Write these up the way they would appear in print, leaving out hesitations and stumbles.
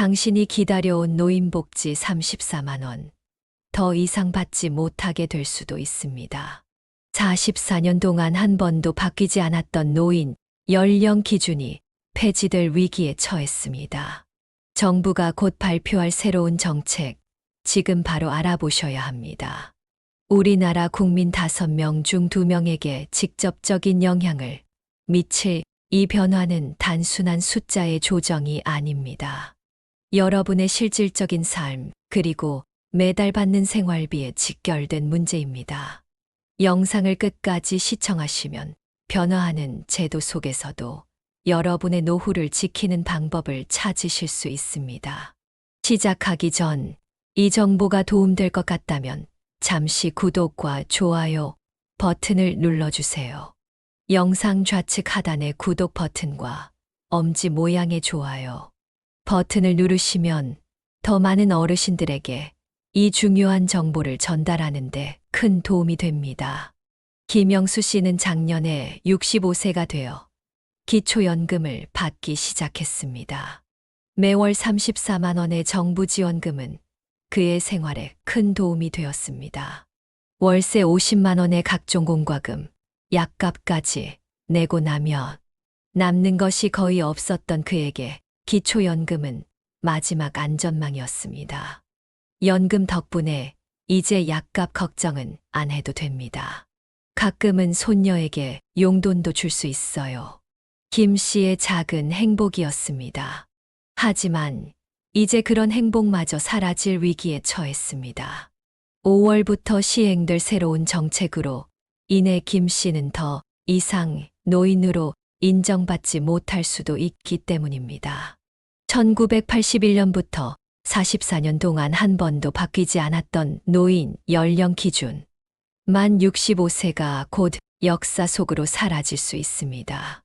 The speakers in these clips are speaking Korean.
당신이 기다려온 노인복지 34만 원. 더 이상 받지 못하게 될 수도 있습니다. 44년 동안 한 번도 바뀌지 않았던 노인 연령 기준이 폐지될 위기에 처했습니다. 정부가 곧 발표할 새로운 정책, 지금 바로 알아보셔야 합니다. 우리나라 국민 5명 중 2명에게 직접적인 영향을 미칠 이 변화는 단순한 숫자의 조정이 아닙니다. 여러분의 실질적인 삶, 그리고 매달 받는 생활비에 직결된 문제입니다. 영상을 끝까지 시청하시면 변화하는 제도 속에서도 여러분의 노후를 지키는 방법을 찾으실 수 있습니다. 시작하기 전 이 정보가 도움될 것 같다면 잠시 구독과 좋아요 버튼을 눌러주세요. 영상 좌측 하단의 구독 버튼과 엄지 모양의 좋아요 버튼을 누르시면 더 많은 어르신들에게 이 중요한 정보를 전달하는 데 큰 도움이 됩니다. 김영수 씨는 작년에 65세가 되어 기초연금을 받기 시작했습니다. 매월 34만 원의 정부 지원금은 그의 생활에 큰 도움이 되었습니다. 월세 50만 원의 각종 공과금, 약값까지 내고 나면 남는 것이 거의 없었던 그에게 기초연금은 마지막 안전망이었습니다. 연금 덕분에 이제 약값 걱정은 안 해도 됩니다. 가끔은 손녀에게 용돈도 줄 수 있어요. 김 씨의 작은 행복이었습니다. 하지만 이제 그런 행복마저 사라질 위기에 처했습니다. 5월부터 시행될 새로운 정책으로 인해 김 씨는 더 이상 노인으로 인정받지 못할 수도 있기 때문입니다. 1981년부터 44년 동안 한 번도 바뀌지 않았던 노인 연령 기준. 만 65세가 곧 역사 속으로 사라질 수 있습니다.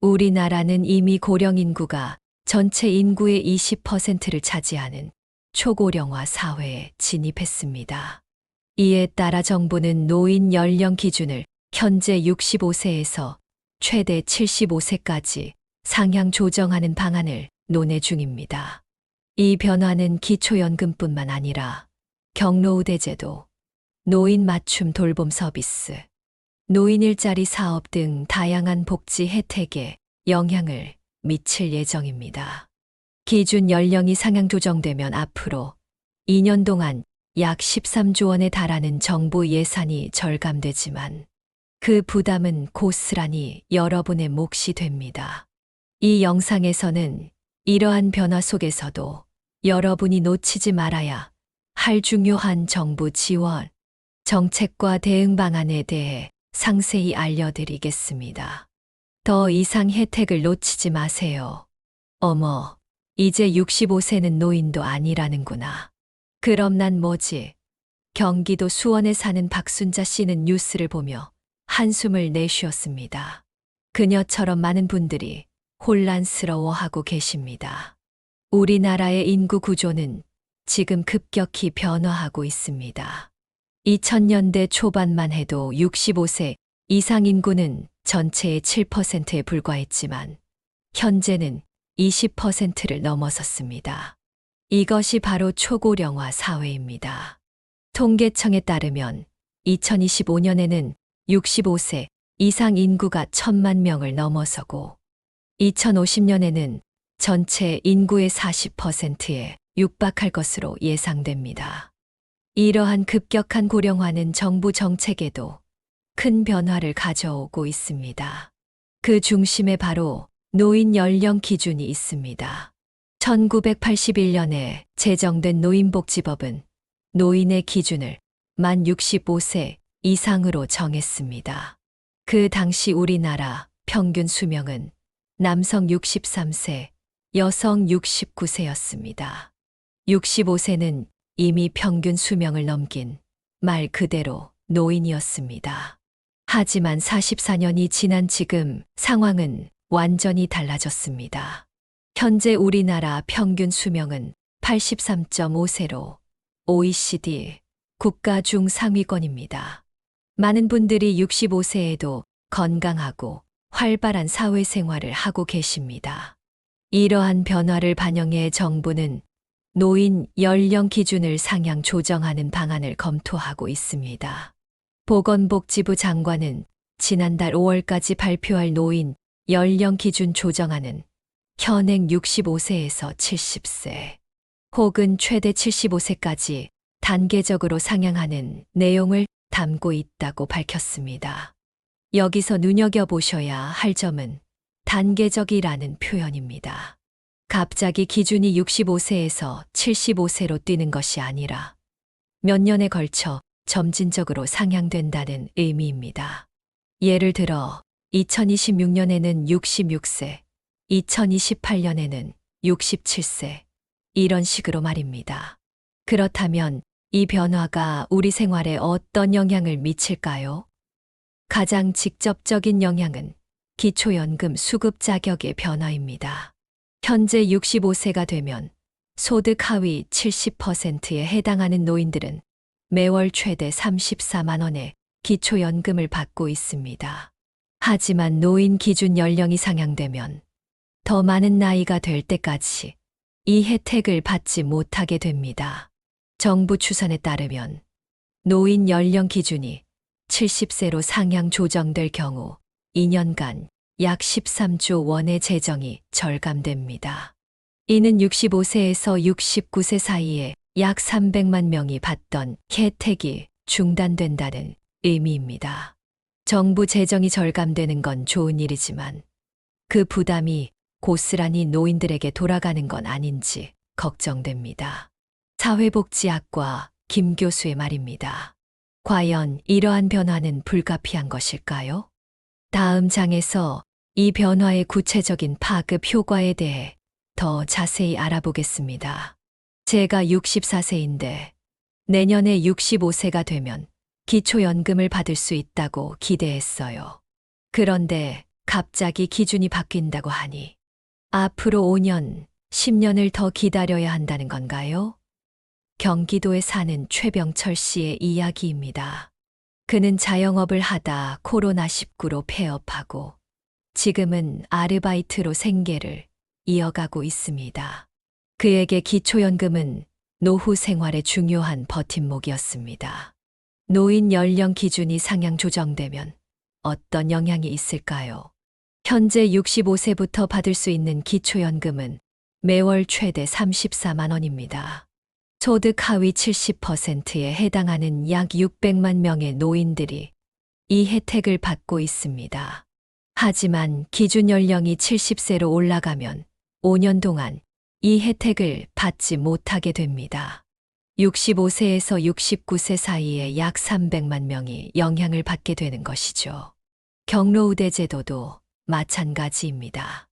우리나라는 이미 고령 인구가 전체 인구의 20%를 차지하는 초고령화 사회에 진입했습니다. 이에 따라 정부는 노인 연령 기준을 현재 65세에서 최대 75세까지 상향 조정하는 방안을 논의 중입니다. 이 변화는 기초연금뿐만 아니라 경로우대제도, 노인 맞춤 돌봄 서비스, 노인 일자리 사업 등 다양한 복지 혜택에 영향을 미칠 예정입니다. 기준 연령이 상향 조정되면 앞으로 2년 동안 약 13조 원에 달하는 정부 예산이 절감되지만 그 부담은 고스란히 여러분의 몫이 됩니다. 이 영상에서는 이러한 변화 속에서도 여러분이 놓치지 말아야 할 중요한 정부 지원, 정책과 대응 방안에 대해 상세히 알려드리겠습니다. 더 이상 혜택을 놓치지 마세요. 어머, 이제 65세는 노인도 아니라는구나. 그럼 난 뭐지? 경기도 수원에 사는 박순자 씨는 뉴스를 보며 한숨을 내쉬었습니다. 그녀처럼 많은 분들이 혼란스러워하고 계십니다. 우리나라의 인구 구조는 지금 급격히 변화하고 있습니다. 2000년대 초반만 해도 65세 이상 인구는 전체의 7%에 불과했지만 현재는 20%를 넘어섰습니다. 이것이 바로 초고령화 사회입니다. 통계청에 따르면 2025년에는 65세 이상 인구가 1000만 명을 넘어서고 2050년에는 전체 인구의 40%에 육박할 것으로 예상됩니다. 이러한 급격한 고령화는 정부 정책에도 큰 변화를 가져오고 있습니다. 그 중심에 바로 노인 연령 기준이 있습니다. 1981년에 제정된 노인복지법은 노인의 기준을 만 65세 이상으로 정했습니다. 그 당시 우리나라 평균 수명은 남성 63세, 여성 69세였습니다. 65세는 이미 평균 수명을 넘긴 말 그대로 노인이었습니다. 하지만 44년이 지난 지금 상황은 완전히 달라졌습니다. 현재 우리나라 평균 수명은 83.5세로 OECD 국가 중 상위권입니다. 많은 분들이 65세에도 건강하고 활발한 사회생활을 하고 계십니다. 이러한 변화를 반영해 정부는 노인 연령 기준을 상향 조정하는 방안을 검토하고 있습니다. 보건복지부 장관은 지난달 5월까지 발표할 노인 연령 기준 조정안은 현행 65세에서 70세 혹은 최대 75세까지 단계적으로 상향하는 내용을 담고 있다고 밝혔습니다. 여기서 눈여겨보셔야 할 점은 단계적이라는 표현입니다. 갑자기 기준이 65세에서 75세로 뛰는 것이 아니라 몇 년에 걸쳐 점진적으로 상향된다는 의미입니다. 예를 들어 2026년에는 66세, 2028년에는 67세, 이런 식으로 말입니다. 그렇다면 이 변화가 우리 생활에 어떤 영향을 미칠까요? 가장 직접적인 영향은 기초연금 수급 자격의 변화입니다. 현재 65세가 되면 소득 하위 70%에 해당하는 노인들은 매월 최대 34만 원의 기초연금을 받고 있습니다. 하지만 노인 기준 연령이 상향되면 더 많은 나이가 될 때까지 이 혜택을 받지 못하게 됩니다. 정부 추산에 따르면 노인 연령 기준이 70세로 상향 조정될 경우 2년간 약 13조 원의 재정이 절감됩니다. 이는 65세에서 69세 사이에 약 300만 명이 받던 혜택이 중단된다는 의미입니다. 정부 재정이 절감되는 건 좋은 일이지만 그 부담이 고스란히 노인들에게 돌아가는 건 아닌지 걱정됩니다. 사회복지학과 김 교수의 말입니다. 과연 이러한 변화는 불가피한 것일까요? 다음 장에서 이 변화의 구체적인 파급 효과에 대해 더 자세히 알아보겠습니다. 제가 64세인데 내년에 65세가 되면 기초연금을 받을 수 있다고 기대했어요. 그런데 갑자기 기준이 바뀐다고 하니 앞으로 5년, 10년을 더 기다려야 한다는 건가요? 경기도에 사는 최병철 씨의 이야기입니다. 그는 자영업을 하다 코로나19로 폐업하고 지금은 아르바이트로 생계를 이어가고 있습니다. 그에게 기초연금은 노후 생활의 중요한 버팀목이었습니다. 노인 연령 기준이 상향 조정되면 어떤 영향이 있을까요? 현재 65세부터 받을 수 있는 기초연금은 매월 최대 34만 원입니다. 소득 하위 70%에 해당하는 약 600만 명의 노인들이 이 혜택을 받고 있습니다. 하지만 기준 연령이 70세로 올라가면 5년 동안 이 혜택을 받지 못하게 됩니다. 65세에서 69세 사이에 약 300만 명이 영향을 받게 되는 것이죠. 경로우대 제도도 마찬가지입니다.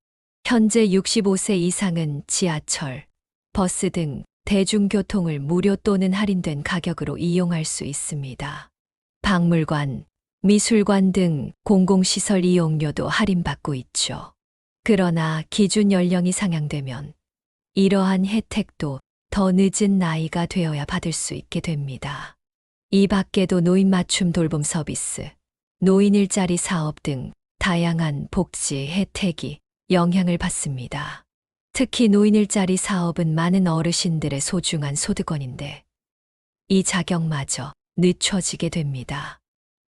현재 65세 이상은 지하철, 버스 등 대중교통을 무료 또는 할인된 가격으로 이용할 수 있습니다. 박물관, 미술관 등 공공시설 이용료도 할인받고 있죠. 그러나 기준 연령이 상향되면 이러한 혜택도 더 늦은 나이가 되어야 받을 수 있게 됩니다. 이 밖에도 노인 맞춤 돌봄 서비스, 노인 일자리 사업 등 다양한 복지 혜택이 영향을 받습니다. 특히 노인 일자리 사업은 많은 어르신들의 소중한 소득원인데 이 자격마저 늦춰지게 됩니다.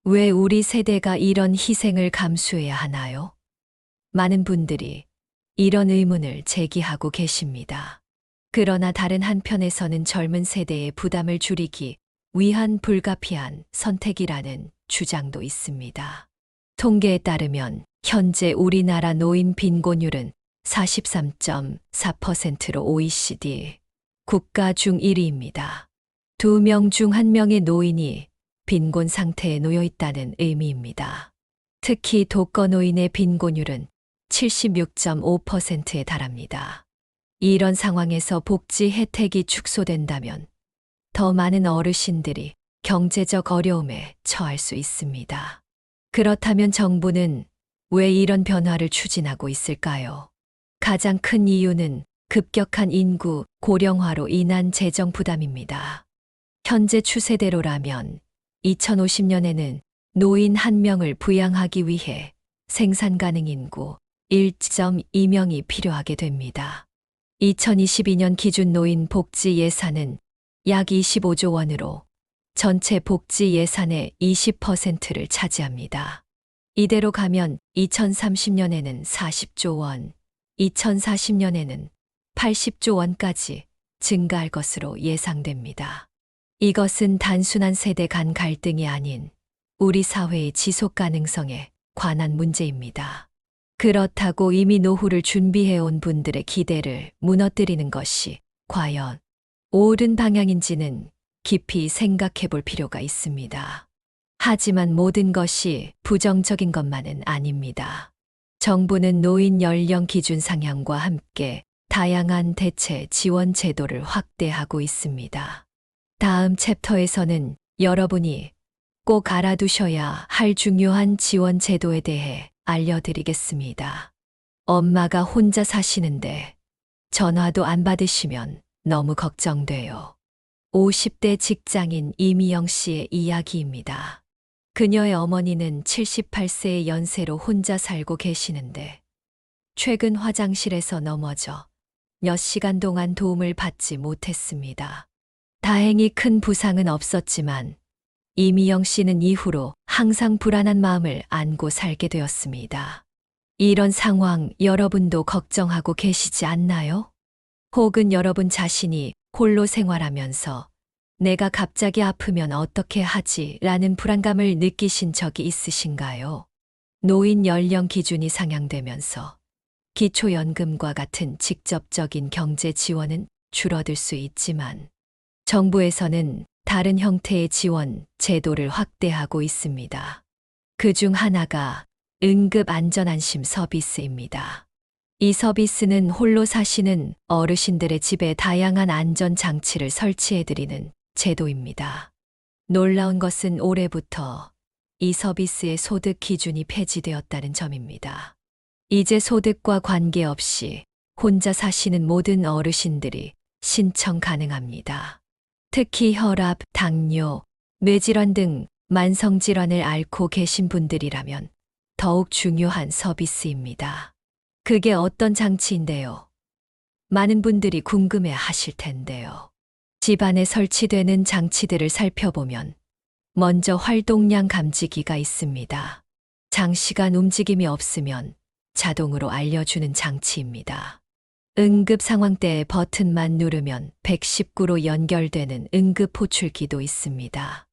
왜 우리 세대가 이런 희생을 감수해야 하나요? 많은 분들이 이런 의문을 제기하고 계십니다. 그러나 다른 한편에서는 젊은 세대의 부담을 줄이기 위한 불가피한 선택이라는 주장도 있습니다. 통계에 따르면 현재 우리나라 노인 빈곤율은 43.4%로 OECD 국가 중 1위입니다. 2명 중 1명의 노인이 빈곤 상태에 놓여 있다는 의미입니다. 특히 독거노인의 빈곤율은 76.5%에 달합니다. 이런 상황에서 복지 혜택이 축소된다면 더 많은 어르신들이 경제적 어려움에 처할 수 있습니다. 그렇다면 정부는 왜 이런 변화를 추진하고 있을까요? 가장 큰 이유는 급격한 인구 고령화로 인한 재정 부담입니다. 현재 추세대로라면 2050년에는 노인 1명을 부양하기 위해 생산 가능 인구 1.2명이 필요하게 됩니다. 2022년 기준 노인 복지 예산은 약 25조 원으로 전체 복지 예산의 20%를 차지합니다. 이대로 가면 2030년에는 40조 원, 2040년에는 80조 원까지 증가할 것으로 예상됩니다. 이것은 단순한 세대 간 갈등이 아닌 우리 사회의 지속 가능성에 관한 문제입니다. 그렇다고 이미 노후를 준비해온 분들의 기대를 무너뜨리는 것이 과연 옳은 방향인지는 깊이 생각해 볼 필요가 있습니다. 하지만 모든 것이 부정적인 것만은 아닙니다. 정부는 노인 연령 기준 상향과 함께 다양한 대체 지원 제도를 확대하고 있습니다. 다음 챕터에서는 여러분이 꼭 알아두셔야 할 중요한 지원 제도에 대해 알려드리겠습니다. 엄마가 혼자 사시는데 전화도 안 받으시면 너무 걱정돼요. 50대 직장인 이미영 씨의 이야기입니다. 그녀의 어머니는 78세의 연세로 혼자 살고 계시는데 최근 화장실에서 넘어져 몇 시간 동안 도움을 받지 못했습니다. 다행히 큰 부상은 없었지만 이미영 씨는 이후로 항상 불안한 마음을 안고 살게 되었습니다. 이런 상황 여러분도 걱정하고 계시지 않나요? 혹은 여러분 자신이 홀로 생활하면서 내가 갑자기 아프면 어떻게 하지? 라는 불안감을 느끼신 적이 있으신가요? 노인 연령 기준이 상향되면서 기초연금과 같은 직접적인 경제 지원은 줄어들 수 있지만 정부에서는 다른 형태의 지원 제도를 확대하고 있습니다. 그중 하나가 응급안전안심 서비스입니다. 이 서비스는 홀로 사시는 어르신들의 집에 다양한 안전장치를 설치해드리는 제도입니다. 놀라운 것은 올해부터 이 서비스의 소득 기준이 폐지되었다는 점입니다. 이제 소득과 관계없이 혼자 사시는 모든 어르신들이 신청 가능합니다. 특히 혈압, 당뇨, 뇌질환 등 만성질환을 앓고 계신 분들이라면 더욱 중요한 서비스입니다. 그게 어떤 장치인데요? 많은 분들이 궁금해 하실 텐데요. 집안에 설치되는 장치들을 살펴보면 먼저 활동량 감지기가 있습니다. 장시간 움직임이 없으면 자동으로 알려주는 장치입니다. 응급 상황 때 버튼만 누르면 119로 연결되는 응급 호출기도 있습니다.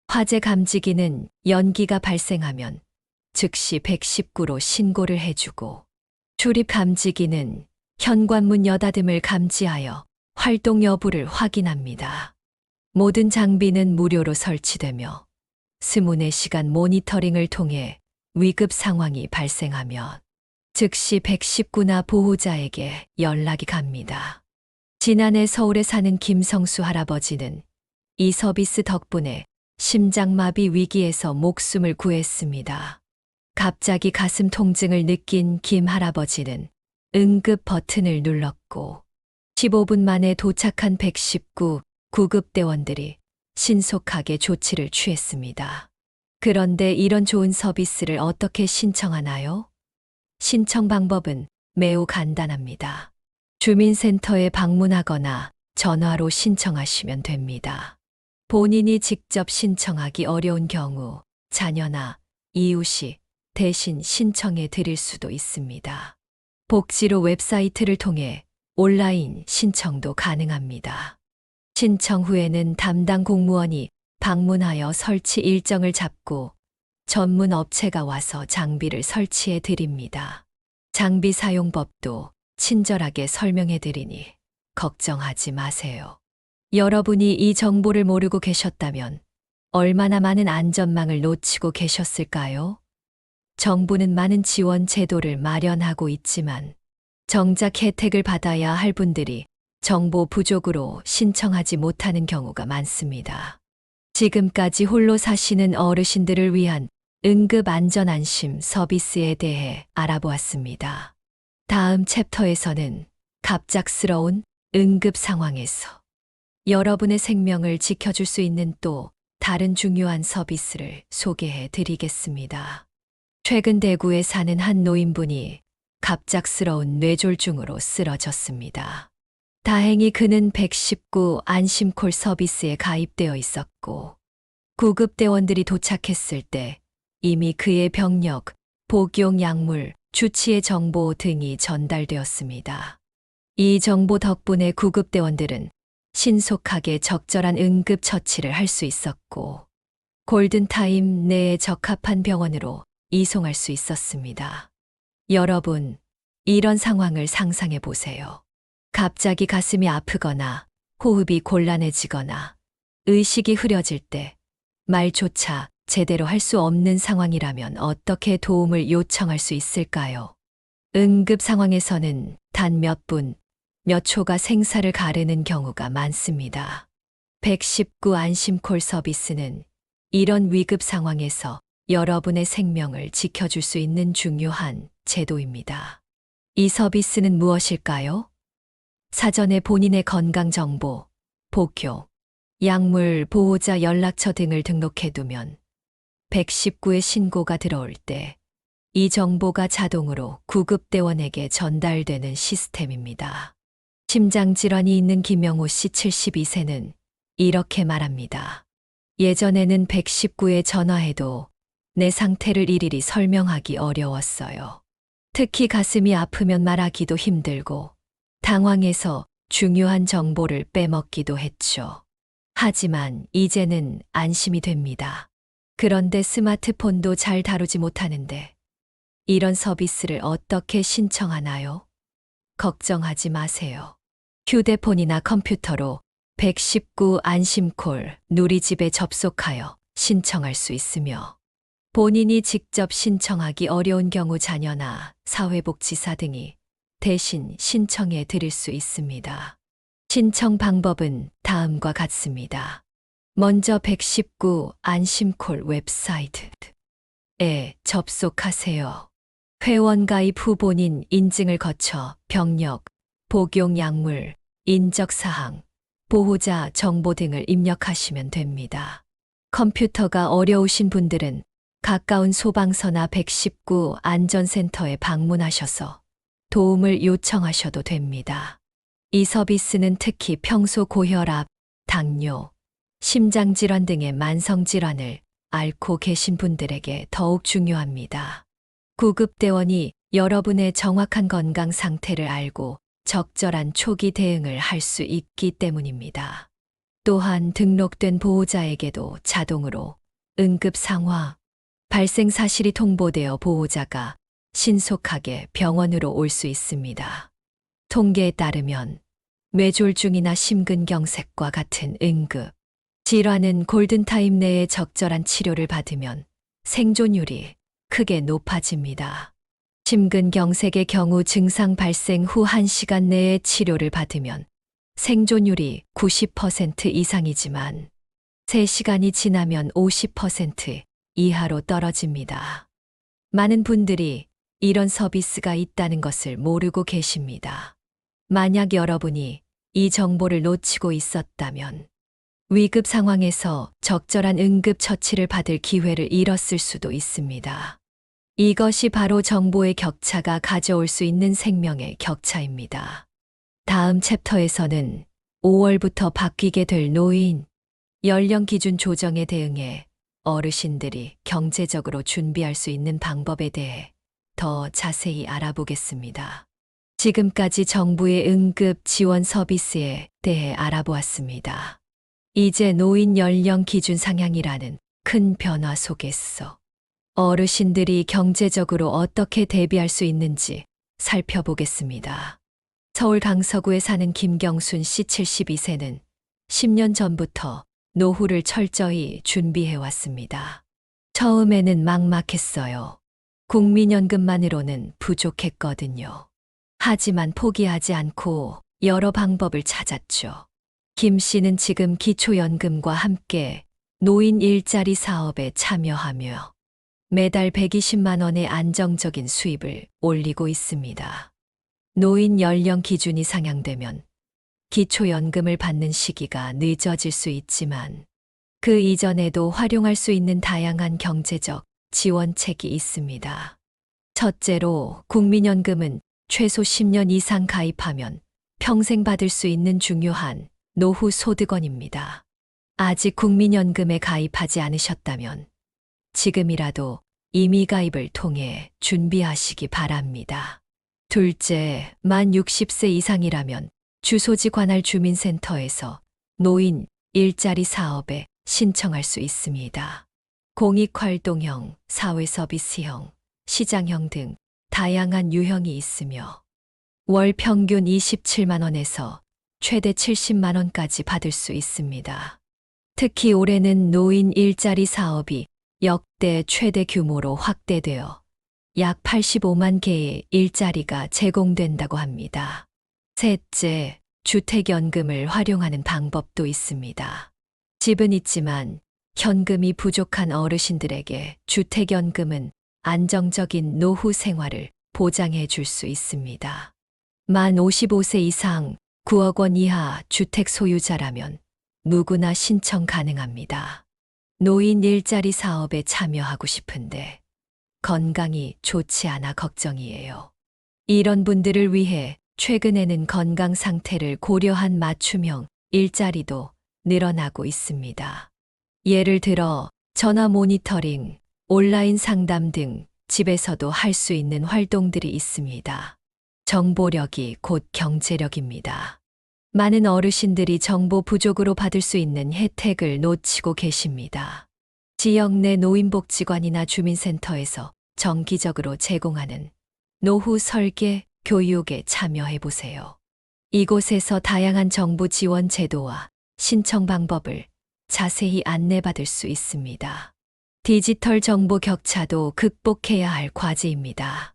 화재 감지기는 연기가 발생하면 즉시 119로 신고를 해주고, 출입 감지기는 현관문 여닫음을 감지하여 활동 여부를 확인합니다. 모든 장비는 무료로 설치되며 24시간 모니터링을 통해 위급 상황이 발생하면 즉시 119나 보호자에게 연락이 갑니다. 지난해 서울에 사는 김성수 할아버지는 이 서비스 덕분에 심장마비 위기에서 목숨을 구했습니다. 갑자기 가슴 통증을 느낀 김 할아버지는 응급 버튼을 눌렀고 15분 만에 도착한 119 구급대원들이 신속하게 조치를 취했습니다. 그런데 이런 좋은 서비스를 어떻게 신청하나요? 신청 방법은 매우 간단합니다. 주민센터에 방문하거나 전화로 신청하시면 됩니다. 본인이 직접 신청하기 어려운 경우 자녀나 이웃이 대신 신청해 드릴 수도 있습니다. 복지로 웹사이트를 통해 온라인 신청도 가능합니다. 신청 후에는 담당 공무원이 방문하여 설치 일정을 잡고 전문 업체가 와서 장비를 설치해 드립니다. 장비 사용법도 친절하게 설명해 드리니 걱정하지 마세요. 여러분이 이 정보를 모르고 계셨다면 얼마나 많은 안전망을 놓치고 계셨을까요? 정부는 많은 지원 제도를 마련하고 있지만 정작 혜택을 받아야 할 분들이 정보 부족으로 신청하지 못하는 경우가 많습니다. 지금까지 홀로 사시는 어르신들을 위한 응급안전안심 서비스에 대해 알아보았습니다. 다음 챕터에서는 갑작스러운 응급 상황에서 여러분의 생명을 지켜줄 수 있는 또 다른 중요한 서비스를 소개해 드리겠습니다. 최근 대구에 사는 한 노인분이 갑작스러운 뇌졸중으로 쓰러졌습니다. 다행히 그는 119 안심콜 서비스에 가입되어 있었고 구급대원들이 도착했을 때 이미 그의 병력, 복용 약물, 주치의 정보 등이 전달되었습니다. 이 정보 덕분에 구급대원들은 신속하게 적절한 응급처치를 할 수 있었고 골든타임 내에 적합한 병원으로 이송할 수 있었습니다. 여러분, 이런 상황을 상상해 보세요. 갑자기 가슴이 아프거나 호흡이 곤란해지거나 의식이 흐려질 때 말조차 제대로 할 수 없는 상황이라면 어떻게 도움을 요청할 수 있을까요? 응급 상황에서는 단 몇 분, 몇 초가 생사를 가르는 경우가 많습니다. 119 안심콜 서비스는 이런 위급 상황에서 여러분의 생명을 지켜줄 수 있는 중요한 제도입니다. 이 서비스는 무엇일까요? 사전에 본인의 건강 정보, 복용, 약물 보호자 연락처 등을 등록해두면 119에 신고가 들어올 때 이 정보가 자동으로 구급대원에게 전달되는 시스템입니다. 심장질환이 있는 김영호 씨 72세는 이렇게 말합니다. 예전에는 119에 전화해도 내 상태를 일일이 설명하기 어려웠어요. 특히 가슴이 아프면 말하기도 힘들고 당황해서 중요한 정보를 빼먹기도 했죠. 하지만 이제는 안심이 됩니다. 그런데 스마트폰도 잘 다루지 못하는데 이런 서비스를 어떻게 신청하나요? 걱정하지 마세요. 휴대폰이나 컴퓨터로 119 안심콜 누리집에 접속하여 신청할 수 있으며 본인이 직접 신청하기 어려운 경우 자녀나 사회복지사 등이 대신 신청해 드릴 수 있습니다. 신청 방법은 다음과 같습니다. 먼저 119 안심콜 웹사이트에 접속하세요. 회원 가입 후 본인 인증을 거쳐 병력, 복용 약물, 인적사항, 보호자 정보 등을 입력하시면 됩니다. 컴퓨터가 어려우신 분들은 가까운 소방서나 119 안전센터에 방문하셔서 도움을 요청하셔도 됩니다. 이 서비스는 특히 평소 고혈압, 당뇨, 심장질환 등의 만성질환을 앓고 계신 분들에게 더욱 중요합니다. 구급대원이 여러분의 정확한 건강 상태를 알고 적절한 초기 대응을 할 수 있기 때문입니다. 또한 등록된 보호자에게도 자동으로 응급 상황, 발생 사실이 통보되어 보호자가 신속하게 병원으로 올 수 있습니다. 통계에 따르면 뇌졸중이나 심근경색과 같은 응급 질환은 골든타임 내에 적절한 치료를 받으면 생존율이 크게 높아집니다. 심근경색의 경우 증상 발생 후 1시간 내에 치료를 받으면 생존율이 90% 이상이지만 3시간이 지나면 50% 이하로 떨어집니다. 많은 분들이 이런 서비스가 있다는 것을 모르고 계십니다. 만약 여러분이 이 정보를 놓치고 있었다면 위급 상황에서 적절한 응급 처치를 받을 기회를 잃었을 수도 있습니다. 이것이 바로 정보의 격차가 가져올 수 있는 생명의 격차입니다. 다음 챕터에서는 5월부터 바뀌게 될 노인 연령 기준 조정에 대응해 어르신들이 경제적으로 준비할 수 있는 방법에 대해 더 자세히 알아보겠습니다. 지금까지 정부의 응급 지원 서비스에 대해 알아보았습니다. 이제 노인 연령 기준 상향이라는 큰 변화 속에서 어르신들이 경제적으로 어떻게 대비할 수 있는지 살펴보겠습니다. 서울 강서구에 사는 김경순 씨 72세는 10년 전부터 노후를 철저히 준비해 왔습니다. 처음에는 막막했어요. 국민연금만으로는 부족했거든요. 하지만 포기하지 않고 여러 방법을 찾았죠. 김 씨는 지금 기초연금과 함께 노인 일자리 사업에 참여하며 매달 120만 원의 안정적인 수입을 올리고 있습니다. 노인 연령 기준이 상향되면 기초연금을 받는 시기가 늦어질 수 있지만 그 이전에도 활용할 수 있는 다양한 경제적 지원책이 있습니다. 첫째로 국민연금은 최소 10년 이상 가입하면 평생 받을 수 있는 중요한 노후 소득원입니다. 아직 국민연금에 가입하지 않으셨다면 지금이라도 임의 가입을 통해 준비하시기 바랍니다. 둘째, 만 60세 이상이라면 주소지 관할 주민센터에서 노인 일자리 사업에 신청할 수 있습니다. 공익활동형, 사회서비스형, 시장형 등 다양한 유형이 있으며 월 평균 27만 원에서 최대 70만 원까지 받을 수 있습니다. 특히 올해는 노인 일자리 사업이 역대 최대 규모로 확대되어 약 85만 개의 일자리가 제공된다고 합니다. 셋째, 주택연금을 활용하는 방법도 있습니다. 집은 있지만 현금이 부족한 어르신들에게 주택연금은 안정적인 노후 생활을 보장해 줄 수 있습니다. 만 55세 이상 9억 원 이하 주택 소유자라면 누구나 신청 가능합니다. 노인 일자리 사업에 참여하고 싶은데 건강이 좋지 않아 걱정이에요. 이런 분들을 위해 최근에는 건강 상태를 고려한 맞춤형 일자리도 늘어나고 있습니다. 예를 들어 전화 모니터링, 온라인 상담 등 집에서도 할 수 있는 활동들이 있습니다. 정보력이 곧 경제력입니다. 많은 어르신들이 정보 부족으로 받을 수 있는 혜택을 놓치고 계십니다. 지역 내 노인복지관이나 주민센터에서 정기적으로 제공하는 노후 설계 교육에 참여해 보세요. 이곳에서 다양한 정부 지원 제도와 신청 방법을 자세히 안내받을 수 있습니다. 디지털 정보 격차도 극복해야 할 과제입니다.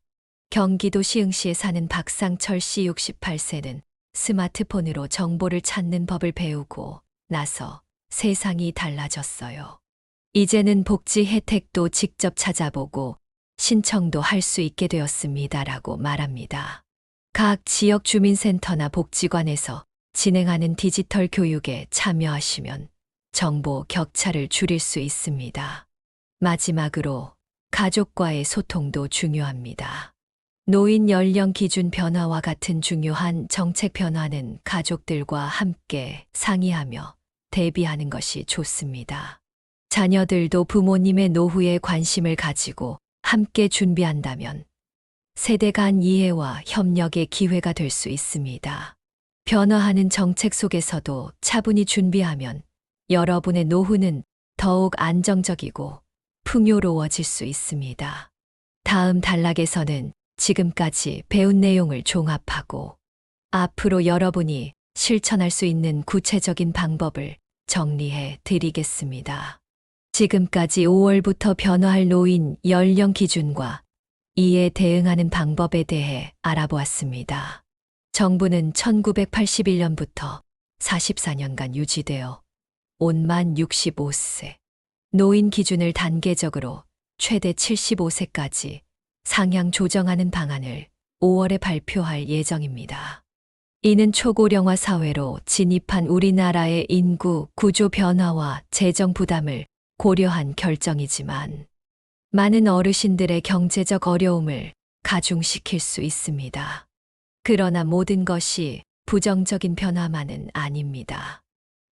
경기도 시흥시에 사는 박상철 씨 68세는 스마트폰으로 정보를 찾는 법을 배우고 나서 세상이 달라졌어요. 이제는 복지 혜택도 직접 찾아보고 신청도 할 수 있게 되었습니다라고 말합니다. 각 지역 주민센터나 복지관에서 진행하는 디지털 교육에 참여하시면 정보 격차를 줄일 수 있습니다. 마지막으로 가족과의 소통도 중요합니다. 노인 연령 기준 변화와 같은 중요한 정책 변화는 가족들과 함께 상의하며 대비하는 것이 좋습니다. 자녀들도 부모님의 노후에 관심을 가지고 함께 준비한다면 세대 간 이해와 협력의 기회가 될 수 있습니다. 변화하는 정책 속에서도 차분히 준비하면 여러분의 노후는 더욱 안정적이고 풍요로워질 수 있습니다. 다음 단락에서는 지금까지 배운 내용을 종합하고 앞으로 여러분이 실천할 수 있는 구체적인 방법을 정리해 드리겠습니다. 지금까지 5월부터 변화할 노인 연령 기준과 이에 대응하는 방법에 대해 알아보았습니다. 정부는 1981년부터 44년간 유지되어 온 만 65세 노인 기준을 단계적으로 최대 75세까지 상향 조정하는 방안을 5월에 발표할 예정입니다. 이는 초고령화 사회로 진입한 우리나라의 인구 구조 변화와 재정 부담을 고려한 결정이지만 많은 어르신들의 경제적 어려움을 가중시킬 수 있습니다. 그러나 모든 것이 부정적인 변화만은 아닙니다.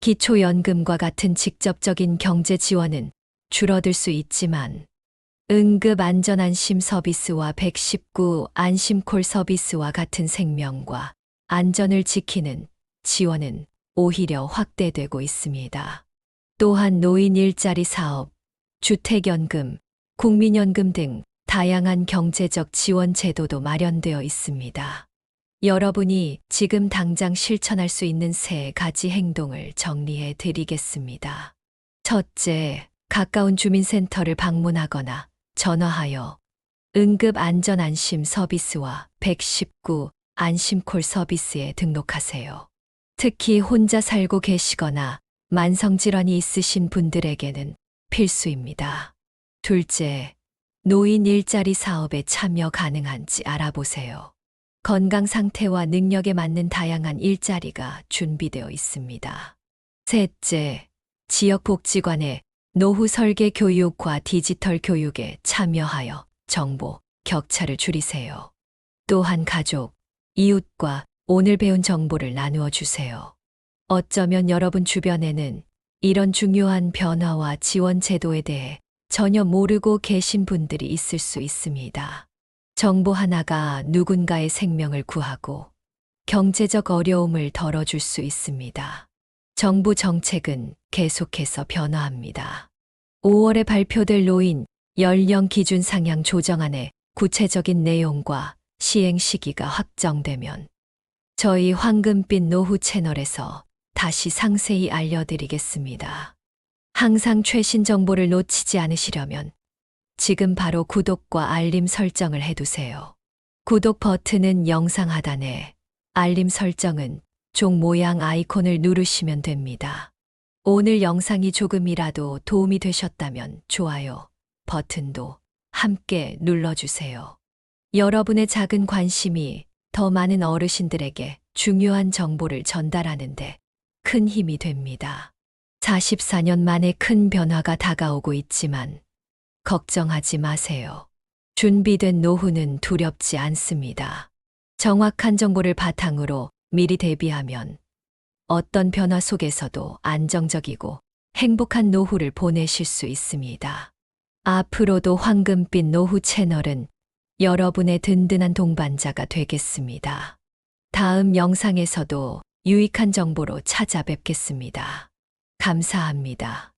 기초연금과 같은 직접적인 경제 지원은 줄어들 수 있지만 응급안전안심 서비스와 119 안심콜 서비스와 같은 생명과 안전을 지키는 지원은 오히려 확대되고 있습니다. 또한 노인 일자리 사업, 주택연금, 국민연금 등 다양한 경제적 지원 제도도 마련되어 있습니다. 여러분이 지금 당장 실천할 수 있는 세 가지 행동을 정리해 드리겠습니다. 첫째, 가까운 주민센터를 방문하거나 전화하여 응급안전안심 서비스와 119 안심콜 서비스에 등록하세요. 특히 혼자 살고 계시거나 만성질환이 있으신 분들에게는 필수입니다. 둘째, 노인 일자리 사업에 참여 가능한지 알아보세요. 건강 상태와 능력에 맞는 다양한 일자리가 준비되어 있습니다. 셋째, 지역 복지관의 노후 설계 교육과 디지털 교육에 참여하여 정보 격차를 줄이세요. 또한 가족, 이웃과 오늘 배운 정보를 나누어 주세요. 어쩌면 여러분 주변에는 이런 중요한 변화와 지원 제도에 대해 전혀 모르고 계신 분들이 있을 수 있습니다. 정보 하나가 누군가의 생명을 구하고 경제적 어려움을 덜어줄 수 있습니다. 정부 정책은 계속해서 변화합니다. 5월에 발표될 노인 연령 기준 상향 조정안의 구체적인 내용과 시행 시기가 확정되면 저희 황금빛 노후 채널에서 다시 상세히 알려드리겠습니다. 항상 최신 정보를 놓치지 않으시려면 지금 바로 구독과 알림 설정을 해두세요. 구독 버튼은 영상 하단에, 알림 설정은 종 모양 아이콘을 누르시면 됩니다. 오늘 영상이 조금이라도 도움이 되셨다면 좋아요 버튼도 함께 눌러주세요. 여러분의 작은 관심이 더 많은 어르신들에게 중요한 정보를 전달하는데 큰 힘이 됩니다. 44년 만에 큰 변화가 다가오고 있지만 걱정하지 마세요. 준비된 노후는 두렵지 않습니다. 정확한 정보를 바탕으로 미리 대비하면 어떤 변화 속에서도 안정적이고 행복한 노후를 보내실 수 있습니다. 앞으로도 황금빛 노후 채널은 여러분의 든든한 동반자가 되겠습니다. 다음 영상에서도 유익한 정보로 찾아뵙겠습니다. 감사합니다.